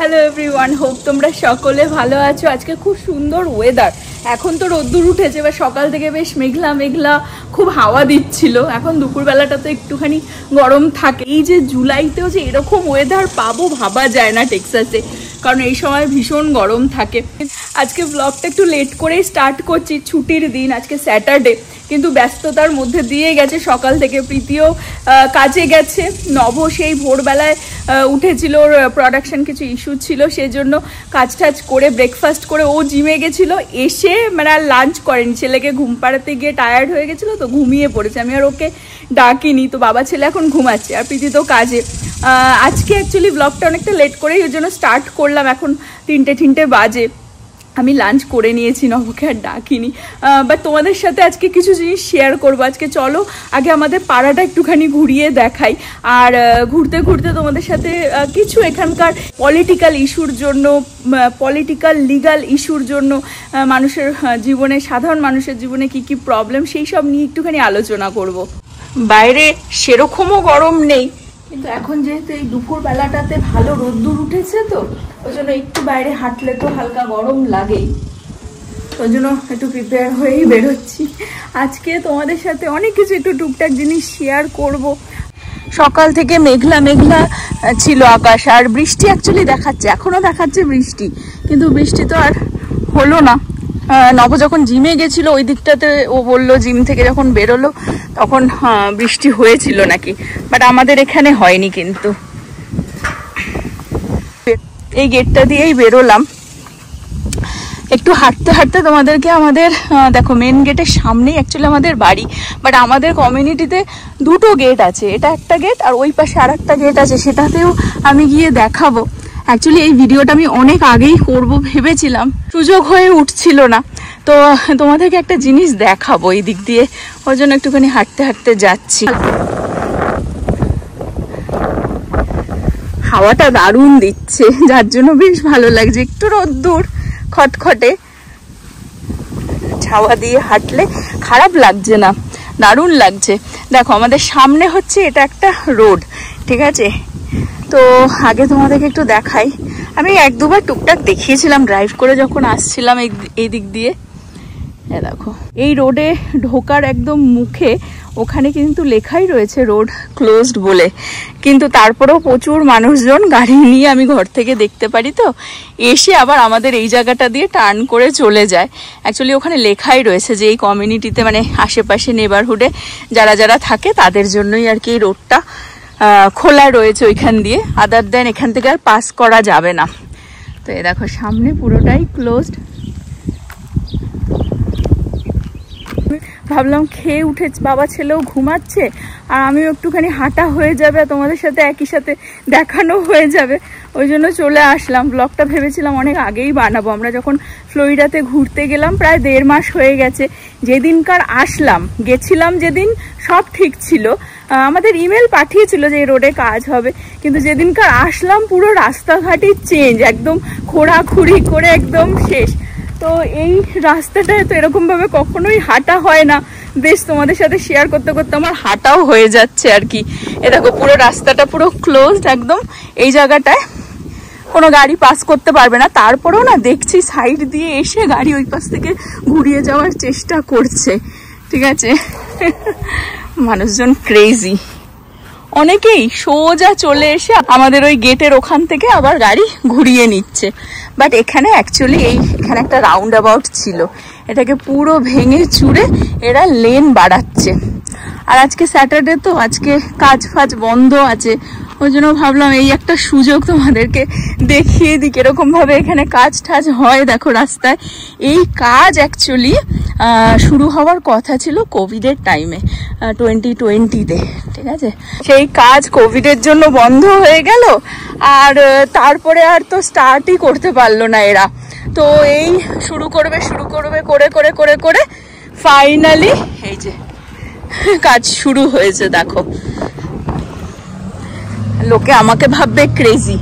Hello everyone, hope তোমরা সকলে ভালো আছো। আজকে খুব সুন্দর ওয়েদার। এখন তো রোদ্দুর উঠেছে, এবার সকাল থেকে বেশ মেঘলা মেঘলা, খুব হাওয়া দিচ্ছিল। এখন দুপুরবেলাটা তো একটুখানি গরম থাকে। এই যে জুলাইতেও যে এরকম ওয়েদার পাবো ভাবা যায় না টেক্সাসে, কারণ এই সময় ভীষণ গরম থাকে। আজকে ব্লগটা একটু লেট করেই স্টার্ট করছি, ছুটির দিন, আজকে স্যাটারডে, কিন্তু ব্যস্ততার মধ্যে দিয়ে গেছে সকাল থেকে। প্রীতিও কাজে গেছে, নব সেই ভোরবেলায় উঠেছিল, ওর প্রোডাকশন কিছু ইস্যু ছিল, সেজন্য কাজ টাজ করে ব্রেকফাস্ট করে ও জিমে গেছিলো। এসে মানে আর লাঞ্চ করেনি, ছেলেকে ঘুম পাড়াতে গিয়ে টায়ার্ড হয়ে গেছিলো তো ঘুমিয়ে পড়েছে। আমি আর ওকে ডাকিনি, তো বাবা ছেলে এখন ঘুমাচ্ছে, আর প্রীতি তো কাজে। আজকে অ্যাকচুয়ালি ব্লগটা অনেকটা লেট করেই ওই জন্য স্টার্ট করলাম। এখন 3টে বাজে, আমি লাঞ্চ করে নিয়েছি, নবকে আর ডাকিনি। বাট তোমাদের সাথে আজকে কিছু জিনিস শেয়ার করবো। আজকে চলো আগে আমাদের পাড়াটা একটুখানি ঘুরিয়ে দেখাই, আর ঘুরতে ঘুরতে তোমাদের সাথে কিছু এখানকার পলিটিক্যাল ইস্যুর জন্য, পলিটিক্যাল লিগাল ইস্যুর জন্য মানুষের জীবনে, সাধারণ মানুষের জীবনে কি কি প্রবলেম, সেই সব নিয়ে একটুখানি আলোচনা করব। বাইরে সেরকমও গরম নেই, কিন্তু এখন যেহেতু এই দুপুর বেলাটাতে ভালো রোদ্দুর উঠেছে, তো ওই জন্য একটু বাইরে হাঁটলে তো হালকা গরম লাগেই, ওই জন্য একটু প্রিপেয়ার হয়েই বেরোচ্ছি। আজকে তোমাদের সাথে অনেক কিছু একটু টুকটাক জিনিস শেয়ার করব। সকাল থেকে মেঘলা মেঘলা ছিল আকাশ, আর বৃষ্টি অ্যাকচুয়ালি দেখাচ্ছে, এখনো দেখাচ্ছে বৃষ্টি, কিন্তু বৃষ্টি তো আর হলো না। নব যখন জিমে গেছিল ওই দিকটাতে, ও বললো জিম থেকে যখন বেরোলো তখন বৃষ্টি হয়েছিল নাকি, বাট আমাদের এখানে হয়নি। কিন্তু এই গেটটা দিয়েই বেরোলাম, একটু হাঁটতে হাঁটতে তোমাদেরকে আমাদের দেখো মেন গেটের সামনেই অ্যাকচুয়ালি আমাদের বাড়ি, বাট আমাদের কমিউনিটিতে দুটো গেট আছে, এটা একটা গেট আর ওই পাশে আর একটা গেট আছে, সেটাতেও আমি গিয়ে দেখাবো। অ্যাকচুয়ালি এই ভিডিওটা আমি অনেক আগেই করব ভেবেছিলাম, সুযোগ হয়ে উঠছিল না, তো তোমাদেরকে একটা জিনিস দেখাবো এই দিক দিয়ে, ওই জন্য একটুখানি হাঁটতে হাঁটতে যাচ্ছি। হাওয়াটা দারুণ দিচ্ছে, যার জন্য বেশ ভালো লাগছে। একটু রোদ্দুর খটখটে, ছাওয়া দিয়ে হাঁটলে খারাপ লাগছে না, দারুণ লাগছে। দেখো আমাদের সামনে হচ্ছে এটা একটা রোড, ঠিক আছে? তো আগে তোমাদেরকে একটু দেখাই, আমি 1-2বার টুকটাক দেখিয়েছিলাম ড্রাইভ করে যখন আসছিলাম এই দিক দিয়ে। দেখো এই রোডে ঢোকার একদম মুখে ওখানে কিন্তু লেখাই রয়েছে রোড ক্লোজড বলে, কিন্তু তারপরেও প্রচুর মানুষজন গাড়ি নিয়ে আমি ঘর থেকে দেখতে পারি, তো এসে আবার আমাদের এই জায়গাটা দিয়ে টার্ন করে চলে যায়। অ্যাকচুয়ালি ওখানে লেখাই রয়েছে যে এই কমিউনিটিতে, মানে আশেপাশে নেবারহুডে যারা যারা থাকে তাদের জন্যই আর কি এই রোডটা খোলা রয়েছে ওইখান দিয়ে, আদার দেন এখান থেকে আর পাস করা যাবে না। তো এই দেখো সামনে পুরোটাই ক্লোজড। ভাবলাম খেয়ে উঠে বাবা ছেলেও ঘুমাচ্ছে, আর আমিও একটুখানি হাঁটা হয়ে যাবে, তোমাদের সাথে একই সাথে দেখানো হয়ে যাবে, ওই জন্য চলে আসলাম। ব্লগটা ভেবেছিলাম অনেক আগেই বানাবো। আমরা যখন ফ্লোরিডাতে ঘুরতে গেলাম প্রায় 1.5 মাস হয়ে গেছে। যেদিনকার আসলাম, গেছিলাম যেদিন সব ঠিক ছিল, আমাদের ইমেল পাঠিয়েছিল যে এই রোডে কাজ হবে, কিন্তু যেদিনকার আসলাম পুরো রাস্তাঘাটই চেঞ্জ, একদম খোঁড়াখুড়ি করে একদম শেষ। তো এই রাস্তাটায় তো এরকমভাবে কখনোই হাঁটা হয় না। বেশ তোমাদের সাথে শেয়ার করতে করতে আমার হাঁটাও হয়ে যাচ্ছে আর কি। এ দেখো পুরো রাস্তাটা পুরো ক্লোজড একদম, এই জায়গাটায় কোনো গাড়ি পাস করতে পারবে না। তারপরেও না দেখছি সাইড দিয়ে এসে গাড়ি ওই পাশ থেকে ঘুরিয়ে যাওয়ার চেষ্টা করছে, ঠিক আছে? মানুষজন ক্রেজি, অনেকেই সোজা চলে এসে আমাদের ওই গেটের ওখান থেকে আবার গাড়ি ঘুরিয়ে নিচ্ছে। বাট এখানে অ্যাকচুয়ালি এখানে একটা রাউন্ড অ্যাবাউট ছিল, এটাকে পুরো ভেঙে চুরে এরা লেন বাড়াচ্ছে। আর আজকে স্যাটারডে, তো আজকে কাজ ফাজ বন্ধ আছে, ওই জন্য ভাবলাম এই একটা সুযোগ তোমাদেরকে দেখিয়ে দিই কিরকম ভাবে এখানে কাজ টাজ হয়। দেখো রাস্তায় এই কাজ অ্যাকচুয়ালি শুরু হওয়ার কথা ছিল কোভিডের টাইমে, 2020-তে, ঠিক আছে? সেই কাজ কোভিডের জন্য বন্ধ হয়ে গেল, আর তারপরে আর তো স্টার্টই করতে পারলো না এরা। তো এই শুরু করবে করে করে করে করে ফাইনালি এই যে কাজ শুরু হয়েছে। দেখো লোকে আমাকে ভাববে ক্রেজি,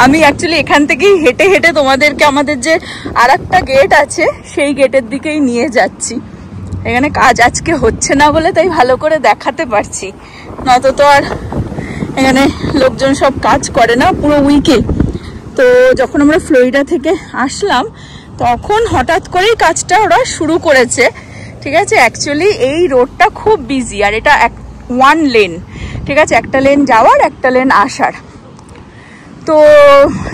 আমি অ্যাকচুয়ালি এখান থেকেই হেঁটে হেঁটে তোমাদেরকে আমাদের যে আর একটা গেট আছে সেই গেটের দিকেই নিয়ে যাচ্ছি। এখানে কাজ আজকে হচ্ছে না বলে তাই ভালো করে দেখাতে পারছি, নয়তো তো আর এখানে লোকজন সব কাজ করে না পুরো উইকে। তো যখন আমরা ফ্লোরিডা থেকে আসলাম তখন হঠাৎ করেই কাজটা ওরা শুরু করেছে, ঠিক আছে। অ্যাকচুয়ালি এই রোডটা খুব বিজি, আর এটা ওয়ান লেন, ঠিক আছে, একটা লেন যাওয়ার একটা লেন আসার। তো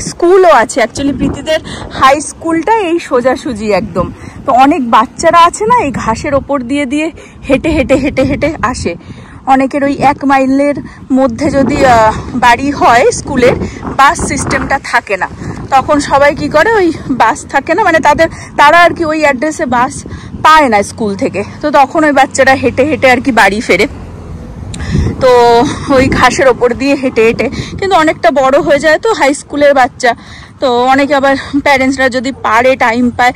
স্কুলও আছে অ্যাকচুয়ালি, প্রীতিদের হাই স্কুলটা এই সোজাসুজি একদম। তো অনেক বাচ্চারা আছে না, এই ঘাসের ওপর দিয়ে দিয়ে হেঁটে হেঁটে হেঁটে হেঁটে আসে। অনেকের ওই 1 মাইলের মধ্যে যদি বাড়ি হয়, স্কুলের বাস সিস্টেমটা থাকে না, তখন সবাই কি করে, ওই বাস থাকে না, মানে তারা আর কি ওই অ্যাড্রেসে বাস পায় না স্কুল থেকে, তো তখন ওই বাচ্চারা হেঁটে হেঁটে আর কি বাড়ি ফেরে। তো ওই ঘাসের ওপর দিয়ে হেঁটে হেঁটে, কিন্তু অনেকটা বড় হয়ে যায় তো হাই স্কুলের বাচ্চা, তো অনেকে আবার প্যারেন্টসরা যদি পারে, টাইম পায়,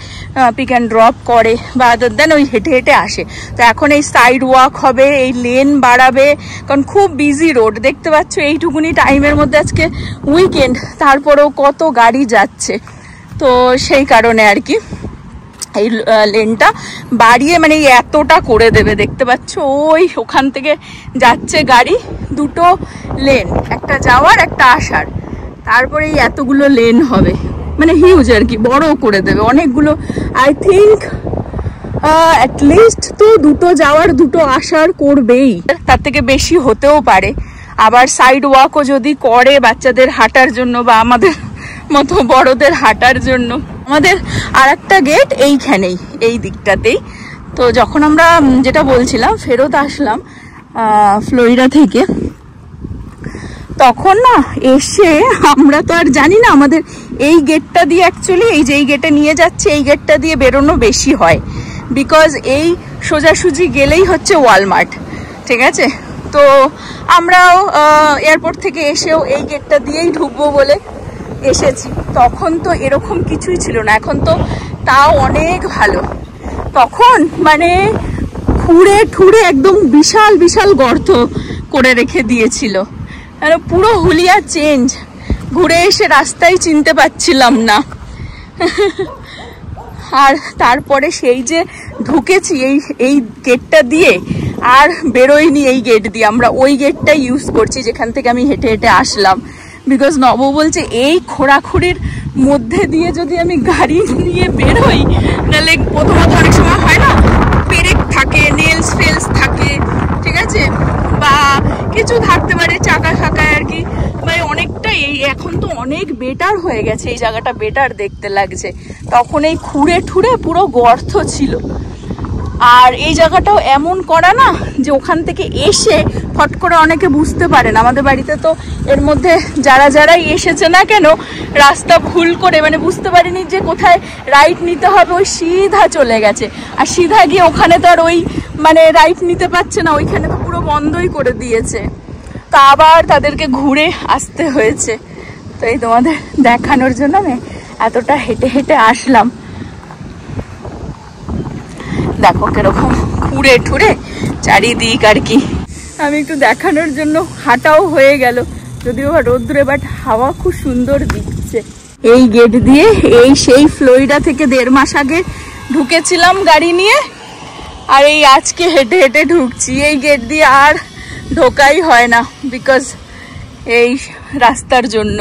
পিক অ্যান্ড ড্রপ করে, বা আদার দেন ওই হেঁটে হেঁটে আসে। তো এখন এই সাইড ওয়াক হবে, এই লেন বাড়াবে, কারণ খুব বিজি রোড দেখতে পাচ্ছ। এইটুকুনি টাইমের মধ্যে, আজকে উইকেন্ড, তারপরেও কত গাড়ি যাচ্ছে, তো সেই কারণে আর কি এই লেনটা বাড়িয়ে মানে এতটা করে দেবে। দেখতে পাচ্ছ ওই ওখান থেকে যাচ্ছে গাড়ি, 2টো লেন, একটা যাওয়ার একটা আসার, তারপরে এই এতগুলো লেন হবে, মানে হিউজ আর কি, বড় করে দেবে অনেকগুলো। আই থিঙ্ক অ্যাটলিস্ট তো 2টো যাওয়ার 2টো আসার করবেই, তার থেকে বেশি হতেও পারে। আবার সাইড ওয়াকও যদি করে বাচ্চাদের হাঁটার জন্য বা আমাদের মতো বড়দের হাঁটার জন্য। আমাদের আর একটা গেট এইখানেই, এই দিকটাতেই। তো যখন আমরা যেটা বলছিলাম ফেরত আসলাম ফ্লোরিডা থেকে, তখন না এসে আমরা তো আর জানি না, আমাদের এই গেটটা দিয়ে অ্যাকচুয়ালি এই যে এই গেটে নিয়ে যাচ্ছে, এই গেটটা দিয়ে বেরোনো বেশি হয়, বিকজ এই সোজাসুজি গেলেই হচ্ছে ওয়ালমার্ট, ঠিক আছে। তো আমরাও এয়ারপোর্ট থেকে এসেও এই গেটটা দিয়েই ঢুকবো বলে এসেছি। তখন তো এরকম কিছুই ছিল না, এখন তো তাও অনেক ভালো। তখন মানে খুঁড়ে ঠুড়ে একদম বিশাল বিশাল গর্ত করে রেখে দিয়েছিল, পুরো হুলিয়া চেঞ্জ। ঘুরে এসে রাস্তায় চিনতে পারছিলাম না। আর তারপরে সেই যে ঢুকেছি এই গেটটা দিয়ে, আর বেরোয়নি এই গেট দিয়ে, আমরা ওই গেটটা ইউজ করছি যেখান থেকে আমি হেঁটে হেঁটে আসলাম। বিকজ নব বলছে এই খোঁড়াখুড়ির মধ্যে দিয়ে যদি আমি গাড়ি নিয়ে বেরোই, তাহলে প্রথমত অনেক সময় হয় না, পেরেক থাকে, নেলস ফেলস থাকে, ঠিক আছে, বা কিছু থাকতে পারে চাকা ফাঁকায় আর কি, মানে অনেকটা এই এখন তো অনেক বেটার হয়ে গেছে, এই জায়গাটা বেটার দেখতে লাগছে। তখন এই খুঁড়ে ঠুড়ে পুরো গর্ত ছিল। আর এই জায়গাটাও এমন করা না যে ওখান থেকে এসে ফট করে অনেকে বুঝতে পারে না। আমাদের বাড়িতে তো এর মধ্যে যারাই এসেছে না কেন, রাস্তা ভুল করে মানে বুঝতে পারিনি যে কোথায় রাইট নিতে হবে, ওই সিধা চলে গেছে। আর সিধা গিয়ে ওখানে তো আর ওই মানে রাইট নিতে পারছে না, ওইখানে তো পুরো বন্ধই করে দিয়েছে। তা আবার তাদেরকে ঘুরে আসতে হয়েছে। তো এই তোমাদের দেখানোর জন্য আমি এতটা হেঁটে হেঁটে আসলাম। দেখো কিরকম খুঁড়ে ঠুড়ে চারিদিক আর কি। আমি একটু দেখানোর জন্য হাঁটাও হয়ে গেল, যদিও রোদ্দুরে, বাট হাওয়া খুব সুন্দর দিচ্ছে। এই গেট দিয়ে এই সেই ফ্লোরিডা থেকে 1.5 মাস আগে ঢুকেছিলাম গাড়ি নিয়ে, আর এই আজকে হেঁটে হেঁটে ঢুকছি। এই গেট দিয়ে আর ঢোকাই হয় না বিকজ এই রাস্তার জন্য।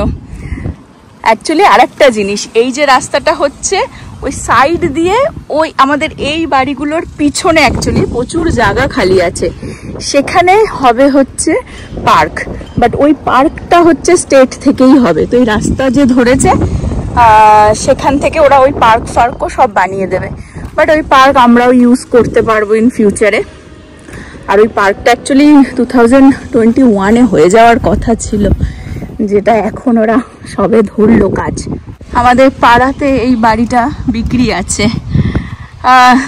অ্যাকচুয়ালি আরেকটা জিনিস, এই যে রাস্তাটা হচ্ছে ওই সাইড দিয়ে, ওই আমাদের এই বাড়িগুলোর পিছনে অ্যাকচুয়ালি প্রচুর জায়গা খালি আছে, সেখানে হবে হচ্ছে পার্ক, বাট ওই পার্কটা হচ্ছে স্টেট থেকেই হবে। তো এই রাস্তা যে ধরেছে সেখান থেকে ওরা ওই পার্ক ফার্কও সব বানিয়ে দেবে, বাট ওই পার্ক আমরাও ইউজ করতে পারবো ইন ফিউচারে। আর ওই পার্কটা অ্যাকচুয়ালি 2021-এ হয়ে যাওয়ার কথা ছিল, যেটা এখন ওরা সবে ধরলো কাজ। আমাদের পাড়াতে এই বাড়িটা বিক্রি আছে।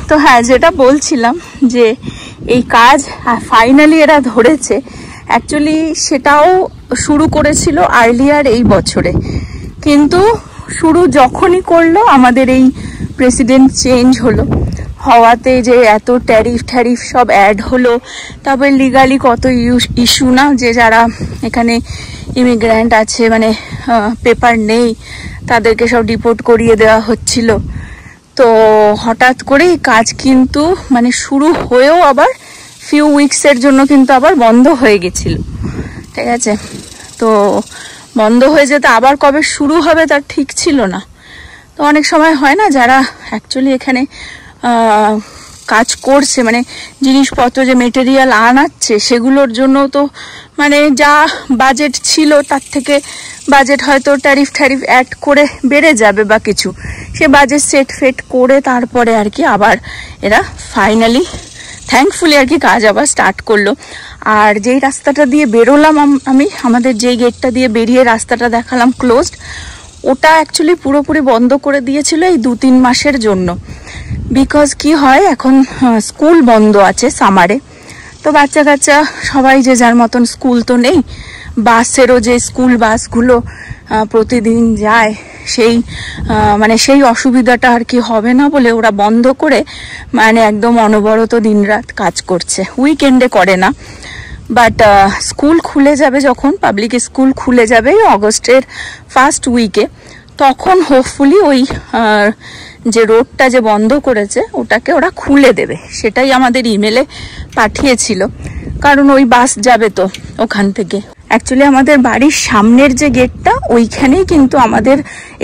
তো হ্যাঁ, যেটা বলছিলাম যে এই কাজ ফাইনালি এরা ধরেছে, অ্যাকচুয়ালি সেটাও শুরু করেছিল আর্লিয়ার এই বছরে, কিন্তু শুরু যখনই করলো আমাদের এই প্রেসিডেন্ট চেঞ্জ হলো, হওয়াতে যে এত ট্যারিফ সব অ্যাড হলো, তারপরে লিগালি কত ইস্যু না, যে যারা এখানে ইমিগ্র্যান্ট আছে মানে পেপার নেই, তাদেরকে সব ডিপোর্ট করিয়ে দেওয়া হচ্ছিল। তো হঠাৎ করেই কাজ কিন্তু মানে শুরু হয়েও আবার ফিউ উইকসের জন্য কিন্তু আবার বন্ধ হয়ে গেছিল, ঠিক আছে। তো বন্ধ হয়ে যেতে আবার কবে শুরু হবে তার ঠিক ছিল না। তো অনেক সময় হয় না, যারা অ্যাকচুয়ালি এখানে কাজ করছে, মানে জিনিসপত্র যে মেটেরিয়াল আনাচ্ছে সেগুলোর জন্য তো মানে যা বাজেট ছিল তার থেকে বাজেট হয়তো ট্যারিফ অ্যাড করে বেড়ে যাবে বা কিছু, সে বাজেট সেট ফেট করে তারপরে আর কি আবার এরা ফাইনালি থ্যাঙ্কফুলি আর কি কাজ আবার স্টার্ট করলো। আর যেই রাস্তাটা দিয়ে বেরোলাম আমি, আমাদের যেই গেটটা দিয়ে বেরিয়ে রাস্তাটা দেখালাম ক্লোজড, ওটা অ্যাকচুয়ালি পুরোপুরি বন্ধ করে দিয়েছিল এই 2-3 মাসের জন্য। বিকজ কি হয়, এখন স্কুল বন্ধ আছে সামারে, তো বাচ্চা কাচ্চা সবাই যে যার মতন, স্কুল তো নেই, বাসেরও যে স্কুল বাসগুলো প্রতিদিন যায় সেই মানে সেই অসুবিধাটা আর কি হবে না বলে ওরা বন্ধ করে মানে একদম অনবরত দিনরাত কাজ করছে। উইকেন্ডে করে না, বাট স্কুল খুলে যাবে যখন, পাবলিক স্কুল খুলে যাবে অগস্টের ফার্স্ট উইকে, তখন হোপফুলি ওই যে রোডটা যে বন্ধ করেছে ওটাকে ওরা খুলে দেবে, সেটাই আমাদের ইমেলে পাঠিয়েছিল। কারণ ওই বাস যাবে তো ওখান থেকে। অ্যাকচুয়ালি আমাদের বাড়ির সামনের যে গেটটা, ওইখানেই কিন্তু আমাদের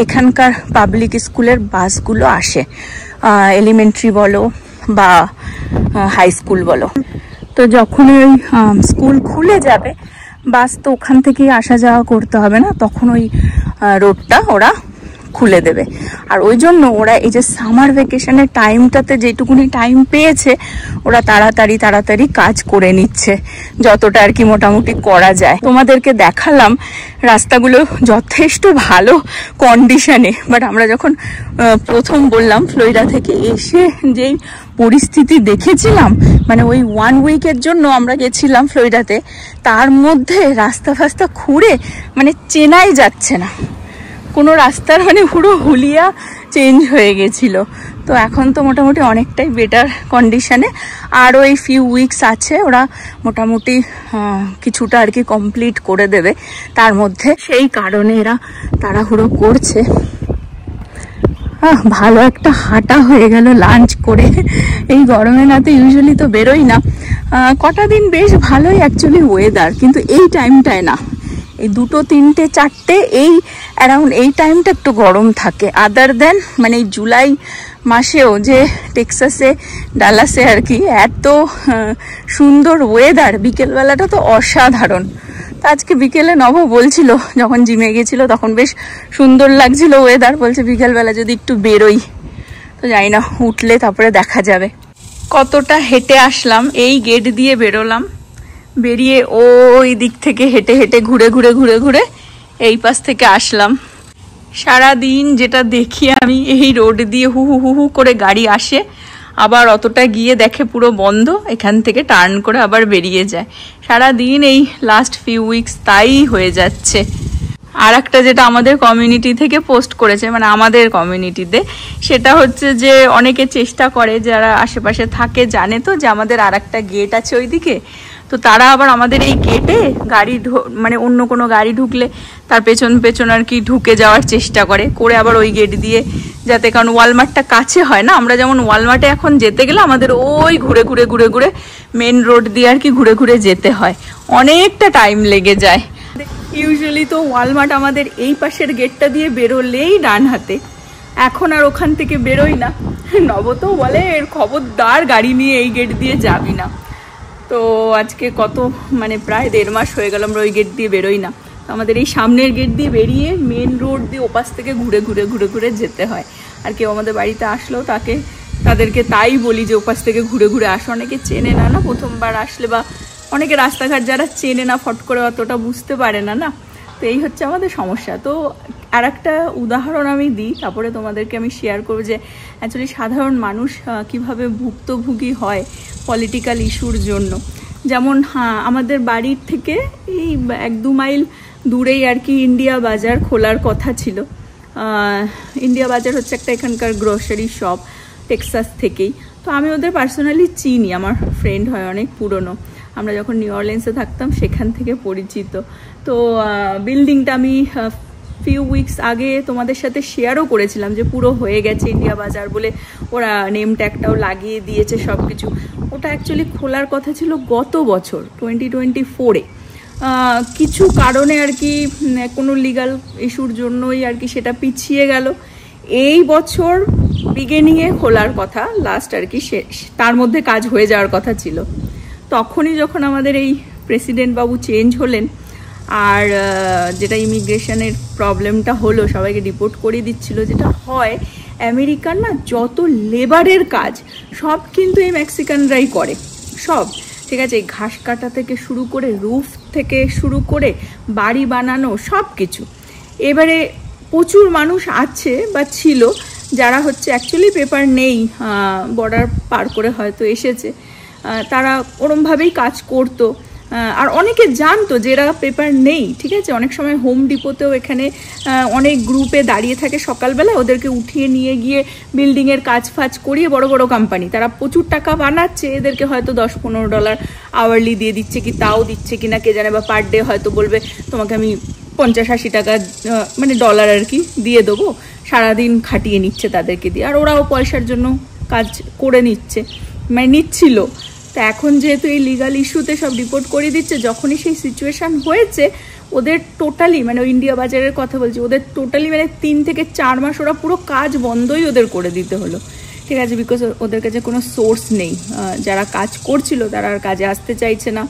এখানকার পাবলিক স্কুলের বাসগুলো আসে, এলিমেন্টারি বলো বা হাই স্কুল বলো। তো যখন ওই স্কুল খুলে যাবে, বাস তো ওখান থেকেই আসা যাওয়া করতে হবে না, তখন ওই রোডটা ওরা খুলে দেবে। আর ওই জন্য ওরা এই যে সামার ভ্যাকেশনের টাইমটাতে যেটুকুনি টাইম পেয়েছে, ওরা তাড়াতাড়ি কাজ করে নিচ্ছে, যতটা আর কি মোটামুটি করা যায়। তোমাদেরকে দেখালাম রাস্তাগুলো যথেষ্ট ভালো কন্ডিশনে, বাট আমরা যখন প্রথম বললাম ফ্লোরিডা থেকে এসে যেই পরিস্থিতি দেখেছিলাম, মানে ওই 1 উইকের জন্য আমরা গেছিলাম ফ্লোরিডাতে, তার মধ্যে রাস্তা ফাস্তা খুঁড়ে মানে চেনাই যাচ্ছে না, কোনো রাস্তার মানে পুরো হুলিয়া চেঞ্জ হয়ে গেছিল। তো এখন তো মোটামুটি অনেকটাই বেটার কন্ডিশনে। আর ওই ফিউ উইকস আছে, ওরা মোটামুটি কিছুটা আর কি কমপ্লিট করে দেবে তার মধ্যে, সেই কারণে এরা তাড়াহুড়ো করছে। ভালো একটা হাঁটা হয়ে গেল লাঞ্চ করে। এই গরমে না তো ইউজুয়ালি তো বেরোই না, কটা দিন বেশ ভালোই অ্যাকচুয়ালি ওয়েদার, কিন্তু এই টাইমটায় না, এই 2, 3, 4 এই অ্যারাউন্ড এই টাইমটা একটু গরম থাকে। আদার দেন মানে এই জুলাই মাসেও যে টেক্সাসে ডালাসে আর কি এত সুন্দর ওয়েদার, বিকেলবেলাটা তো অসাধারণ। তো আজকে বিকেলে নব বলছিল, যখন জিমে গেছিল তখন বেশ সুন্দর লাগছিল ওয়েদার, বলছে বিকেলবেলা যদি একটু বেরোই। তো যাই না, উঠলে তারপরে দেখা যাবে। কতটা হেঁটে আসলাম, এই গেট দিয়ে বেরোলাম, বেরিয়ে ওই দিক থেকে হেঁটে ঘুরে এই পাশ থেকে আসলাম। সারাদিন যেটা দেখি আমি, এই রোড দিয়ে হু হু করে গাড়ি আসে, আবার অতটা গিয়ে দেখে পুরো বন্ধ, এখান থেকে টার্ন করে আবার বেরিয়ে যায়। সারাদিন এই লাস্ট ফিউ উইকস তাই হয়ে যাচ্ছে। আর একটা যেটা আমাদের কমিউনিটি থেকে পোস্ট করেছে, মানে আমাদের কমিউনিটিতে, সেটা হচ্ছে যে অনেকে চেষ্টা করে, যারা আশেপাশে থাকে জানে তো যে আমাদের আর একটা গেট আছে ওইদিকে, তো তারা আবার আমাদের এই গেটে গাড়ি মানে অন্য কোনো গাড়ি ঢুকলে তার পেছন আর কি ঢুকে যাওয়ার চেষ্টা করে আবার ওই গেট দিয়ে যাতে, কারণ ওয়ালমার্টটা কাছে হয় না, আমরা যেমন ওয়ালমার্টে এখন যেতে গেলে আমাদের ওই ঘুরে মেন রোড দিয়ে আর কি ঘুরে যেতে হয়, অনেকটা টাইম লেগে যায়। ইউজুয়ালি তো ওয়ালমার্ট আমাদের এই পাশের গেটটা দিয়ে বেরোলেই ডান হাতে, এখন আর ওখান থেকে বেরোই না। নব তো বলে এর খবরদার গাড়ি নিয়ে এই গেট দিয়ে যাবি না। তো আজকে কত মানে প্রায় 1.5 মাস হয়ে গেল আমরা ওই গেট দিয়ে বেরোই না। আমাদের এই সামনের গেট দিয়ে বেরিয়ে মেন রোড দিয়ে ওপাশ থেকে ঘুরে যেতে হয়। আর কেউ আমাদের বাড়িতে আসলেও তাদেরকে তাই বলি যে ওপাশ থেকে ঘুরে আসো। অনেকে চেনে না প্রথমবার আসলে, বা অনেকে রাস্তাঘাট যারা চেনে না, ফট করে অতটা বুঝতে পারে না। তো এই হচ্ছে আমাদের সমস্যা। তো আর একটা উদাহরণ আমি দিই, তারপরে তোমাদেরকে আমি শেয়ার করবো যে অ্যাকচুয়ালি সাধারণ মানুষ কিভাবে ভুক্তভোগী হয় পলিটিক্যাল ইস্যুর জন্য। যেমন আমাদের বাড়ির থেকে এই 1-2 মাইল দূরেই আর কি ইন্ডিয়া বাজার খোলার কথা ছিল। ইন্ডিয়া বাজার হচ্ছে একটা এখানকার গ্রোসারি শপ, টেক্সাস থেকেই। তো আমি ওদের পার্সোনালি চিনি, আমার ফ্রেন্ড হয় অনেক পুরনো, আমরা যখন নিউ অরলিন্সে থাকতাম সেখান থেকে পরিচিত। তো বিল্ডিংটা আমি ফিউ উইকস আগে তোমাদের সাথে শেয়ারও করেছিলাম যে পুরো হয়ে গেছে ইন্ডিয়া বাজার বলে, ওরা নেম ট্যাগটাও লাগিয়ে দিয়েছে সব কিছু। ওটা অ্যাকচুয়ালি খোলার কথা ছিল গত বছর 2024-এ। কিছু কারণে আর কি কোনো লিগাল ইস্যুর জন্যই আর কি সেটা পিছিয়ে গেল। এই বছর বিগিনিংয়ে খোলার কথা, লাস্ট আর কি তার মধ্যে কাজ হয়ে যাওয়ার কথা ছিল। তখনই যখন আমাদের এই প্রেসিডেন্ট বাবু চেঞ্জ হলেন আর যেটা ইমিগ্রেশনের প্রবলেমটা হলো, সবাইকে ডিপোর্ট করে দিচ্ছিল, যেটা হয় আমেরিকার না যত লেবারের কাজ সব কিন্তু এই মেক্সিকানরাই করে সব, ঠিক আছে? ঘাস কাটা থেকে শুরু করে রুফ থেকে শুরু করে বাড়ি বানানো সব কিছু। এবারে প্রচুর মানুষ আছে বা ছিল যারা হচ্ছে অ্যাকচুয়ালি পেপার নেই, বর্ডার পার করে হয়তো এসেছে, তারা ওরমভাবেই কাজ করতো। আর অনেকে জানতো যারা পেপার নেই, ঠিক আছে? অনেক সময় হোম ডিপোতেও এখানে অনেক গ্রুপে দাঁড়িয়ে থাকে সকালবেলা, ওদেরকে উঠিয়ে নিয়ে গিয়ে বিল্ডিংয়ের কাজ ফাজ করিয়ে বড় বড় কোম্পানি, তারা প্রচুর টাকা বানাচ্ছে, এদেরকে হয়তো $10-15 আওয়ারলি দিয়ে দিচ্ছে, কি তাও দিচ্ছে কিনা কে জানে, বা পার ডে হয়তো বলবে তোমাকে আমি 50-80 টাকা মানে ডলার আর কি দিয়ে দেবো, সারাদিন খাটিয়ে নিচ্ছে তাদেরকে দিয়ে, আর ওরাও পয়সার জন্য কাজ করে নিচ্ছে, মানে নিচ্ছিল। তো এখন যেহেতু এই লিগাল ইস্যুতে সব রিপোর্ট করে দিচ্ছে, যখনই সেই সিচুয়েশান হয়েছে ওদের টোটালি, মানে ইন্ডিয়া বাজারের কথা বলছি, ওদের টোটালি মানে 3 থেকে 4 মাস ওরা পুরো কাজ বন্ধই ওদের করে দিতে হলো, ঠিক আছে? বিকজ ওদের কাছে কোনো সোর্স নেই, যারা কাজ করছিল তারা আর কাজে আসতে চাইছে না,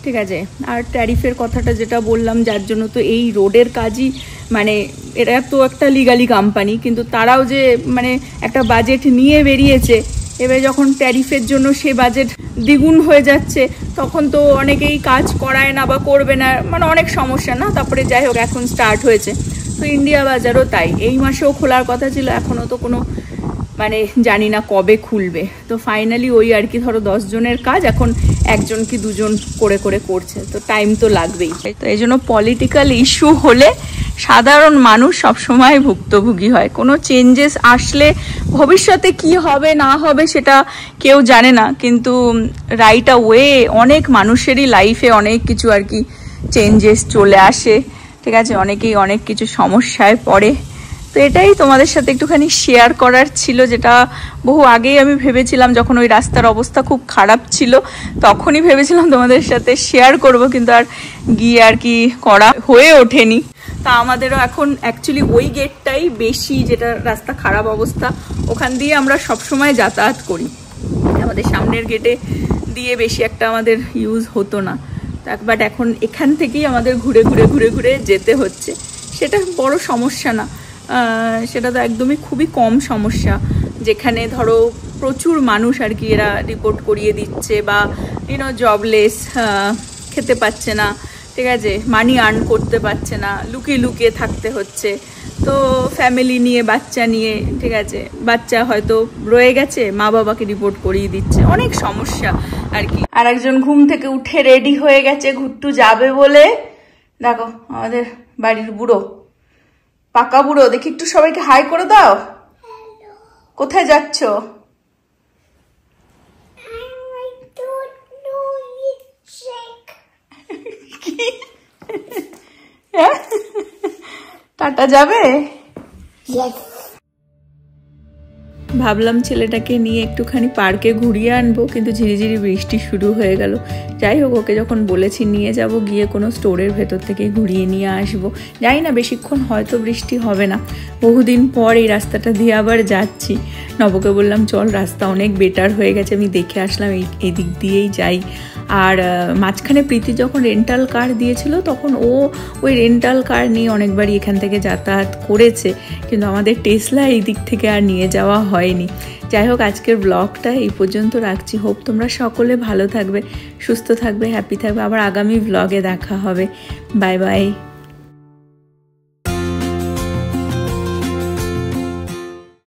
ঠিক আছে? আর ট্যারিফের কথাটা যেটা বললাম, যার জন্য তো এই রোডের কাজই, মানে এরা তো একটা লিগালি কোম্পানি, কিন্তু তারাও যে মানে একটা বাজেট নিয়ে বেরিয়েছে, এবার যখন ট্যারিফের জন্য সে বাজেট দ্বিগুণ হয়ে যাচ্ছে, তখন তো অনেকেই কাজ করায় না বা করবে না, মানে অনেক সমস্যা না। তারপরে যাই হোক এখন স্টার্ট হয়েছে, তো ইন্ডিয়া বাজারও তাই এই মাসেও খোলার কথা ছিল, এখনও তো কোনো মানে জানি না কবে খুলবে। তো ফাইনালি ওই আর কি ধরো 10 জনের কাজ এখন 1 জন কি 2 জন করে করে করছে, তো টাইম তো লাগবেই। তো এই জন্য পলিটিক্যাল ইস্যু হলে সাধারণ মানুষ সবসময় ভুক্তভোগী হয়। কোনো চেঞ্জেস আসলে ভবিষ্যতে কি হবে না হবে সেটা কেউ জানে না, কিন্তু রাইট ওয়ে অনেক মানুষেরই লাইফে অনেক কিছু আর কি চেঞ্জেস চলে আসে, ঠিক আছে? অনেকেই অনেক কিছু সমস্যায় পড়ে। তো এটাই তোমাদের সাথে একটুখানি শেয়ার করার ছিল, যেটা বহু আগেই আমি ভেবেছিলাম, যখন ওই রাস্তার অবস্থা খুব খারাপ ছিল তখনই ভেবেছিলাম তোমাদের সাথে শেয়ার করব, কিন্তু আর গিয়ে আর কি করা হয়ে ওঠেনি। তা আমাদেরও এখন অ্যাকচুয়ালি ওই গেটটাই বেশি, যেটা রাস্তা খারাপ অবস্থা, ওখান দিয়ে আমরা সবসময় যাতায়াত করি, আমাদের সামনের গেটে দিয়ে বেশি একটা আমাদের ইউজ হতো না, বাট এখন এখান থেকেই আমাদের ঘুরে ঘুরে ঘুরে ঘুরে যেতে হচ্ছে। সেটা বড় সমস্যা না, সেটা তো একদমই খুবই কম সমস্যা, যেখানে ধরো প্রচুর মানুষ আর কি এরা রিপোর্ট করিয়ে দিচ্ছে, বা জবলেস, খেতে পাচ্ছে না, ঠিক আছে? মানি আর্ন করতে পারছে না, লুকিয়ে লুকিয়ে থাকতে হচ্ছে, তো ফ্যামিলি নিয়ে, বাচ্চা নিয়ে, ঠিক আছে? বাচ্চা হয়তো রয়ে গেছে, মা বাবাকে রিপোর্ট করিয়ে দিচ্ছে, অনেক সমস্যা আর কি। আর একজন ঘুম থেকে উঠে রেডি হয়ে গেছে ঘুরটু যাবে বলে, দেখো আমাদের বাড়ির বুড়ো, পাকা বুড়ো। দেখি একটু সবাইকে হাই করে দাও। কোথায় যাচ্ছ? টাটা যাবে? ভাবলাম ছেলেটাকে নিয়ে একটুখানি পার্কে ঘুরিয়ে আনবো, কিন্তু ঝিরিঝিরি বৃষ্টি শুরু হয়ে গেল। যাই হোক, ওকে যখন বলেছি নিয়ে যাব, গিয়ে কোনো স্টোরের ভেতর থেকে ঘুরিয়ে নিয়ে আসবো। জানি না বেশিক্ষণ হয়তো বৃষ্টি হবে না, বহুদিন পর এই রাস্তাটা দিয়ে আবার যাচ্ছি। নবকে বললাম চল, রাস্তা অনেক বেটার হয়ে গেছে, আমি দেখে আসলাম, এই দিক দিয়েই যাই। আর মাঝখানে প্রীতি যখন রেন্টাল কার দিয়েছিল, তখন ওই রেন্টাল কার নিয়ে অনেকবারই এখান থেকে যাতায়াত করেছে, কিন্তু আমাদের টেসলা এই দিক থেকে আর নিয়ে যাওয়া হয়নি। যাই হোক, আজকের ব্লগটা এই পর্যন্ত রাখছি। হোপ তোমরা সকলে ভালো থাকবে, সুস্থ থাকবে, হ্যাপি থাকবে। আবার আগামী ব্লগে দেখা হবে। Bye bye.